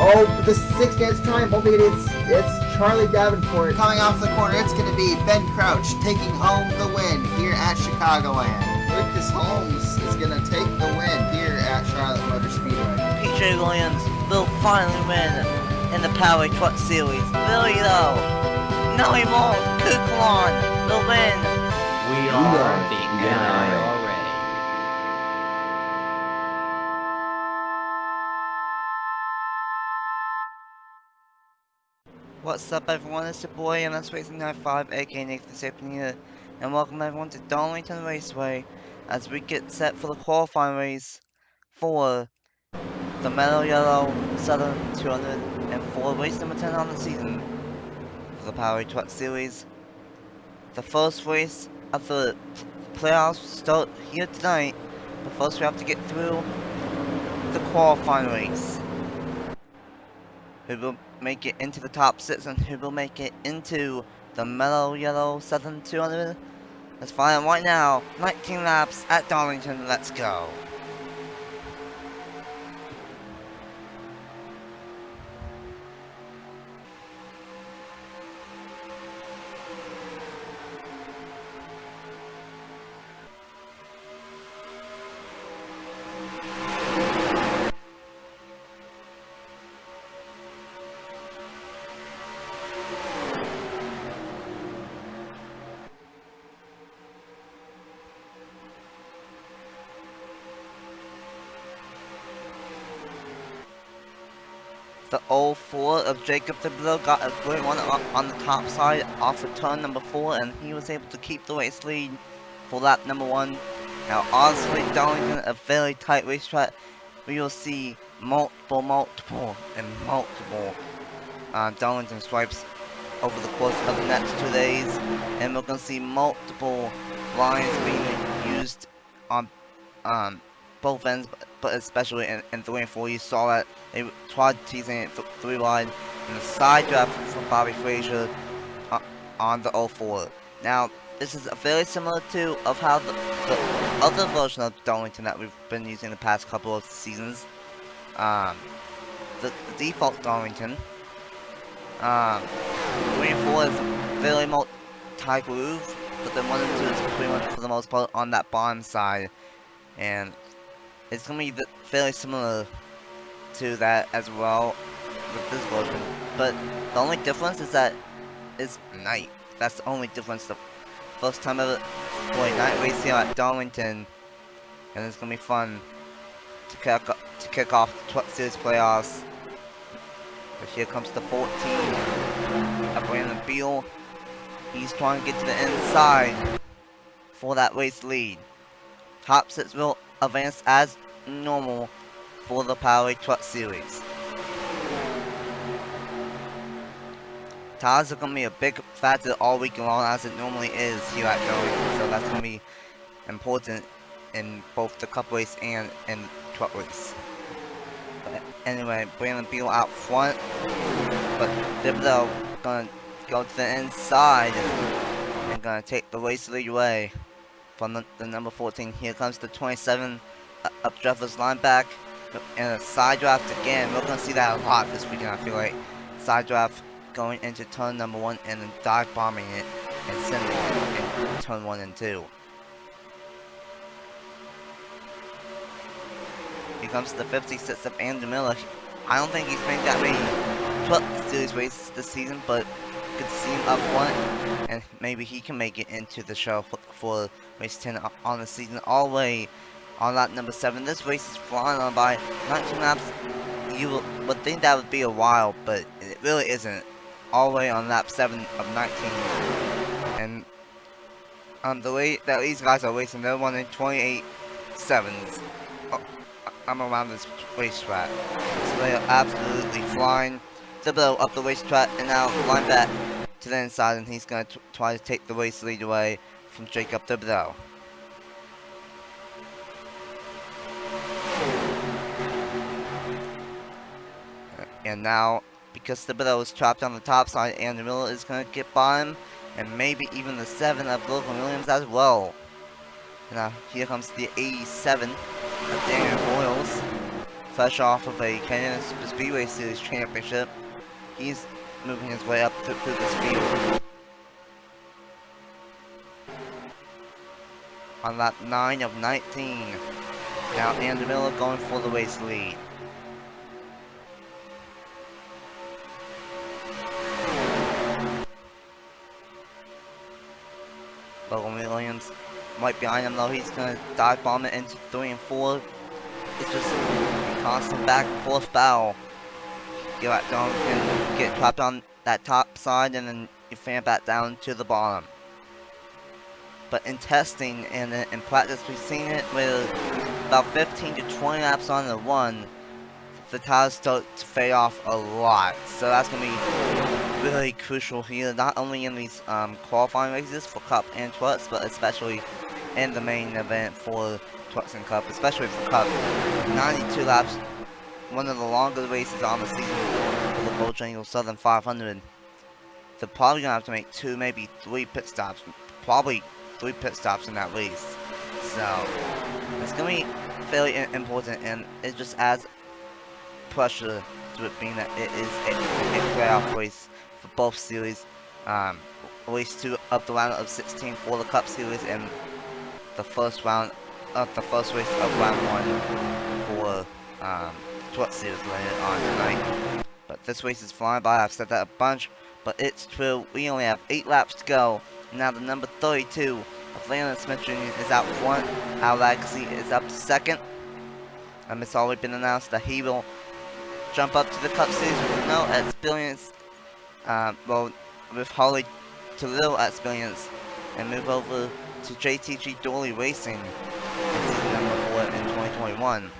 Oh, the 6 dance time. Bumping it's Charlie Davenport. Coming off the corner, it's going to be Ben Crouch taking home the win here at Chicagoland. Lucas Holmes is going to take the win here at Charlotte Motor Speedway. PJ Williams will finally win in the Powerade Truck Series. Will he though? No, he won't. Kuklon will win. We are the NIRA. What's up, everyone? It's your boy MS Racing 95, aka Nathan Sapien, and welcome everyone to Darlington Raceway as we get set for the qualifying race for the Mello Yello Southern 204, race number 10 on the season for the Powerade Truck Series. The first race of the playoffs start here tonight, but first we have to get through the qualifying race. Who will make it into the top 6 and who will make it into the Mello Yello Southern 200? Let's find out right now. 19 laps at Darlington. Let's go. The 04 of Jacob Thibodeau got a great one on the top side off of turn number 4, and he was able to keep the race lead for lap number 1. Now, honestly, Darlington, a very tight racetrack. We will see multiple Darlington stripes over the course of the next 2 days, and we're going to see multiple lines being used on both ends, but especially in 3 and 4. You saw that they tried teasing it 3 wide in the side draft from Bobby Frazier on the 04. Now, this is very similar to of how the other version of Darlington that we've been using the past couple of seasons. The default Darlington. 3 and 4 is very multi-groove, but then 1 and 2 is pretty much for the most part on that bottom side, and it's going to be fairly similar to that as well with this version. But the only difference is that it's night. That's the only difference. The first time ever playing night racing at Darlington, and it's going to be fun to kick off the Truck Series playoffs. But here comes the 14 of Brandon Beal. He's trying to get to the inside for that race lead. Top 6 will advance as normal for the Powerade Truck Series. Tires are going to be a big factor all week long, as it normally is here at Darlington, so that's going to be important in both the Cup race and in the Truck race. But anyway, Brandon Beal out front, but Thibodeau going to go to the inside and going to take the race lead away from the number 14. Here comes the 27 of Jeffers line back, and a side draft again. We're going to see that a lot this weekend, I feel like. Side draft going into turn number 1 and then dive bombing it and sending it in turn 1 and 2. Here comes the 56 of Andrew Miller. I don't think he's made that many Truck Series races this season, but good to see him up front, and maybe he can make it into the show for race 10 on the season, all the way on lap number 7. This race is flying on by 19 laps. You would think that would be a while, but it really isn't. All the way on lap 7 of 19. And the way that these guys are racing, they're running 28.7s around this racetrack. So they are absolutely flying. Thibodeau up the racetrack and now line back to the inside, and he's going to try to take the race lead away from Jacob Thibodeau. And now, because Thibodeau is trapped on the top side, Andrew Miller is going to get by him, and maybe even the 7 of Logan Williams as well. And now, here comes the 87 of Daniel Boyles. fresh off of a Canadian Speedway Series championship. He's moving his way up through this field. On lap 9 of 19. Now Andrew Miller going for the race lead. Logan Williams right behind him though. He's going to dive bomb it into 3 and 4. It's just a constant back and forth battle. You can get trapped on that top side and then you fan back down to the bottom. But in testing and in practice, we've seen it with about 15 to 20 laps on the run, the tires start to fade off a lot. So that's going to be really crucial here, not only in these qualifying races for Cup and Trucks, but especially in the main event for Trucks and Cup, especially for Cup. 92 laps, one of the longest races on the season for the Mello Yello Southern 500. They're probably going to have to make 2, maybe 3 pit stops. Probably 3 pit stops in that race. So, it's going to be fairly important, and it just adds pressure to it being that it is a playoff race for both series. Race 2 of the round of 16 for the Cup Series, and the first race of round 1 for Truck Series later on tonight. But this race is flying by. I've said that a bunch, but it's true. We only have 8 laps to go. Now the number 32 of Landon Smith Jr. is out front. Our Legacy is up to second. It's already been announced that he will jump up to the Cup Series with no experience, with Harley to little experience, and move over to JTG Dooley Racing in season number 4 in 2021.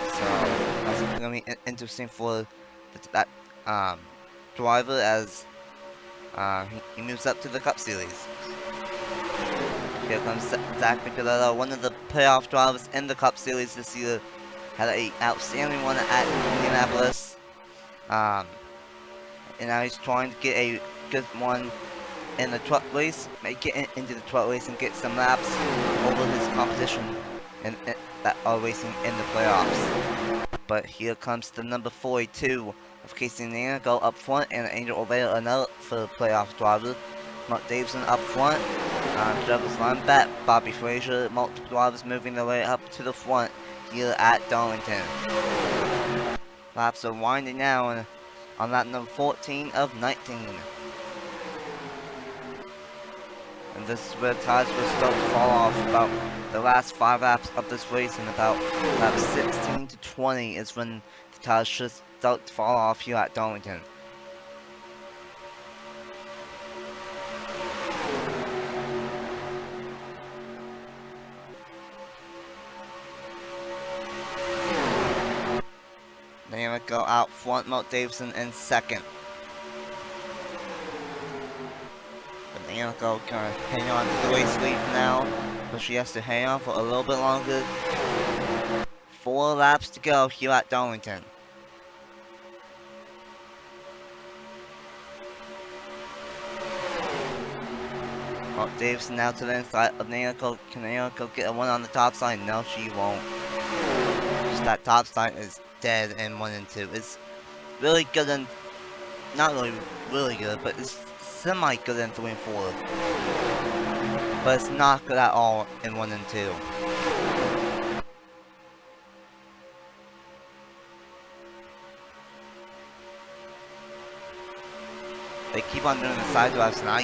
So that's going to be interesting for that driver as he moves up to the Cup Series. Here comes Zach Nicoletto, one of the playoff drivers in the Cup Series this year. Had an outstanding one at Indianapolis. And now he's trying to get a good one in the truck race, make it into the truck race and get some laps over his competition that are racing in the playoffs. But here comes the number 42 of Casey Nana go up front, and Angel Oveda another for the playoff driver. Mark Davidson up front, Travis Lineback, Bobby Frazier, multiple drivers moving their way up to the front here at Darlington. Laps are winding down on lap number 14 of 19. And this is where tires will start to fall off. About the last 5 laps of this race, and about laps 16 to 20 is when the tires should start to fall off here at Darlington. They're going to go out front, Mark Davidson in second. But they're going to hang on to the race lead now, but she has to hang on for a little bit longer. 4 laps to go here at Darlington. Mark Davidson now to the inside of Naoko. Can Naoko get a one on the top side? No, she won't. Just that top side is dead in 1 and 2. It's really good and not really good, but it's semi good in 3 and 4. But it's not good at all in 1 and 2. They keep on doing the side drives, and I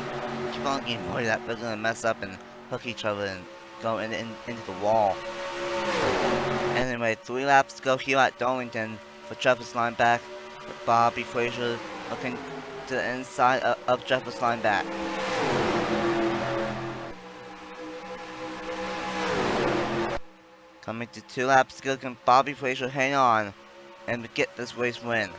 keep on getting worried that they're gonna mess up and hook each other and go into the wall. Anyway, 3 laps to go here at Darlington for Travis Lineback. Bobby Frazier looking to the inside of Travis Lineback. Coming to 2 laps to go, can Bobby Frazier hang on and get this race win?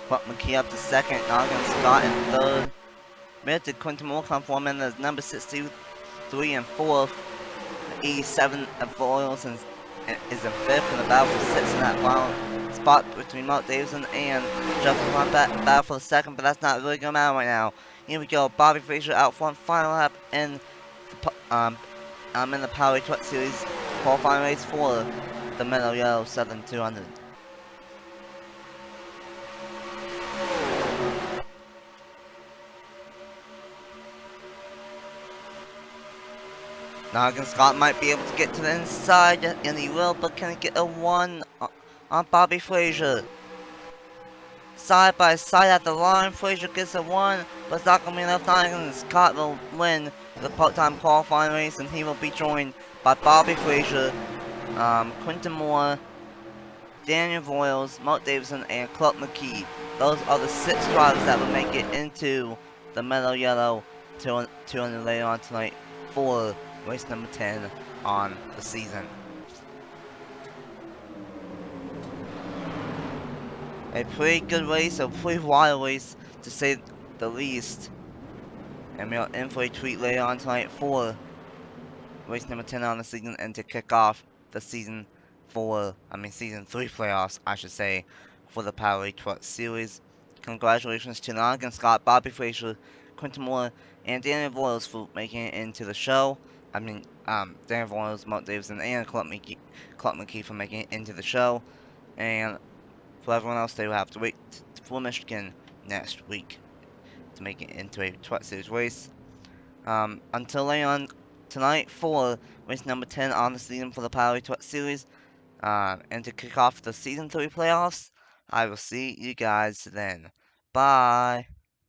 Buck McKee up to second, Noggin Scott in third. Mid to Quinton Moore come for him in the number 63 and 4th. 87 of Royals and is in 5th in the battle for 6th in that final spot between Mark Davidson and Justin Hunt battle for the second, but that's not really gonna matter right now. Here we go, Bobby Frazier out front, final lap in the Powerade Truck Series qualifying race for the Mello Yello Southern 200. Now again, Scott might be able to get to the inside, and he will, but can he get a 1 on Bobby Frazier? Side by side at the line, Frazier gets a 1, but it's not going to be enough time, and Scott will win the part-time qualifying race, and he will be joined by Bobby Frazier, Quinton Moore, Daniel Voiles, Mark Davidson, and Clark McKee. Those are the 6 drivers that will make it into the Mello Yello 200 later on tonight for race number 10 on the season. A pretty good race, a pretty wild race to say the least. And we are in for a treat later on tonight for race number 10 on the season and to kick off the season 3 playoffs, I should say, for the Powerade Truck Series. Congratulations to Noggin Scott, Bobby Frazier, Quinton Moore, and Daniel Voiles for making it into the show. Daniel Voiles, Mark Davidson, and Clark McKee for making it into the show. And for everyone else, they will have to wait for Michigan next week to make it into a Truck Series race. Until later on tonight for race number 10 on the season for the Powerade Truck Series, and to kick off the season 3 playoffs, I will see you guys then. Bye.